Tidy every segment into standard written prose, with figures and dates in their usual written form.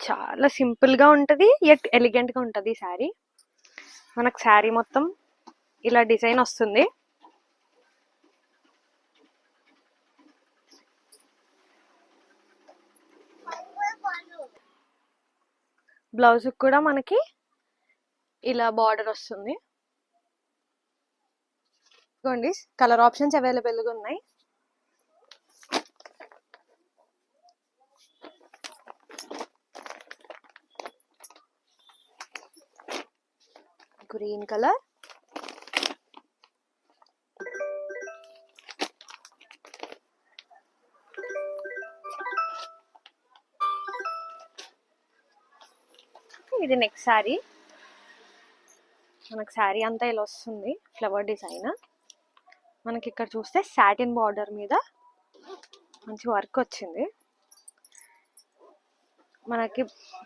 చాలా సింపుల్ గా ఉంటది, యట్ ఎలిగెంట్ గా ఉంటది ఈ శారీ. మనకు శారీ మొత్తం ఇలా డిజైన్ వస్తుంది. బ్లౌజ్ కూడా మనకి ఇలా బార్డర్ వస్తుంది. ఇదిగోండి కలర్ ఆప్షన్స్ అవైలబుల్ గా ఉన్నాయి. గ్రీన్ కలర్, ఇది నెక్స్ట్ శారీ. మనకు శారీ అంతా ఇలా వస్తుంది, ఫ్లవర్ డిజైన్. మనకి ఇక్కడ చూస్తే సాటిన్ బార్డర్ మీద మంచి వర్క్ వచ్చింది. మనకి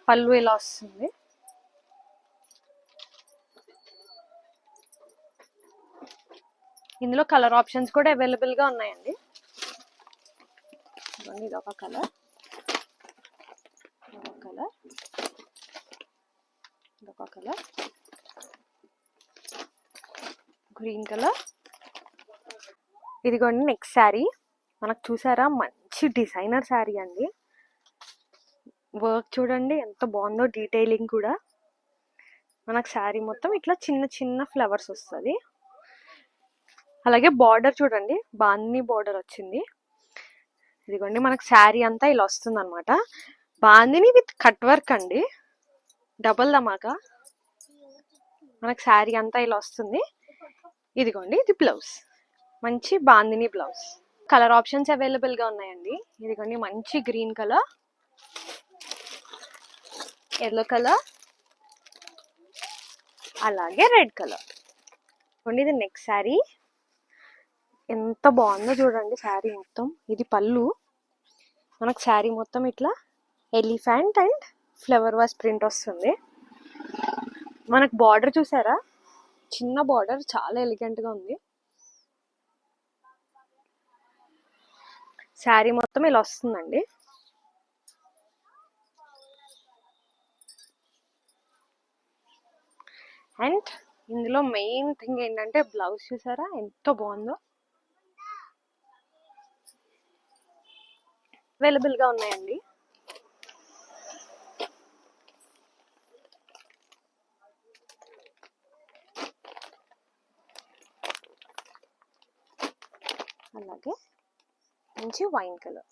పళ్ళు ఇలా వస్తుంది. ఇందులో కలర్ ఆప్షన్స్ కూడా అవైలబుల్ గా ఉన్నాయండి. ఇది ఒక కలర్, కలర్, ఇదొక కలర్, గ్రీన్ కలర్. ఇదిగోండి నెక్స్ట్ శారీ. మనకు చూసారా మంచి డిజైనర్ శారీ అండి. వర్క్ చూడండి ఎంత బాగుందో, డీటెయిలింగ్ కూడా. మనకు శారీ మొత్తం ఇట్లా చిన్న చిన్న ఫ్లవర్స్ వస్తుంది. అలాగే బార్డర్ చూడండి, బాందిని బార్డర్ వచ్చింది. ఇదిగోండి మనకు శారీ అంతా ఇలా వస్తుంది అనమాట. బాందిని విత్ కట్ వర్క్ అండి, డబల్ ధమాకా. మనకు శారీ అంతా ఇలా వస్తుంది. ఇదిగోండి ఇది బ్లౌజ్, మంచి bandhani blouse. Colour options available గా ఉన్నాయండి. ఇదిగోండి మంచి గ్రీన్ కలర్, ఎల్లో కలర్, అలాగే రెడ్ కలర్. ఇది నెక్స్ట్ శారీ. ఎంత బాగుందో చూడండి శారీ మొత్తం. ఇది పళ్ళు. మనకు శారీ మొత్తం ఇట్లా elephant and flower vase print వస్తుంది. మనకు బార్డర్ చూసారా, చిన్న బార్డర్, చాలా ఎలిగెంట్ గా ఉంది. శారీ మొత్తం ఇలా వస్తుందండి. అండ్ ఇందులో మెయిన్ థింగ్ ఏంటంటే బ్లౌజ్ చూసారా ఎంత బాగుందో. అవైలబుల్ గా ఉన్నాయండి. అలాగే మంచి వైన్ కలర్.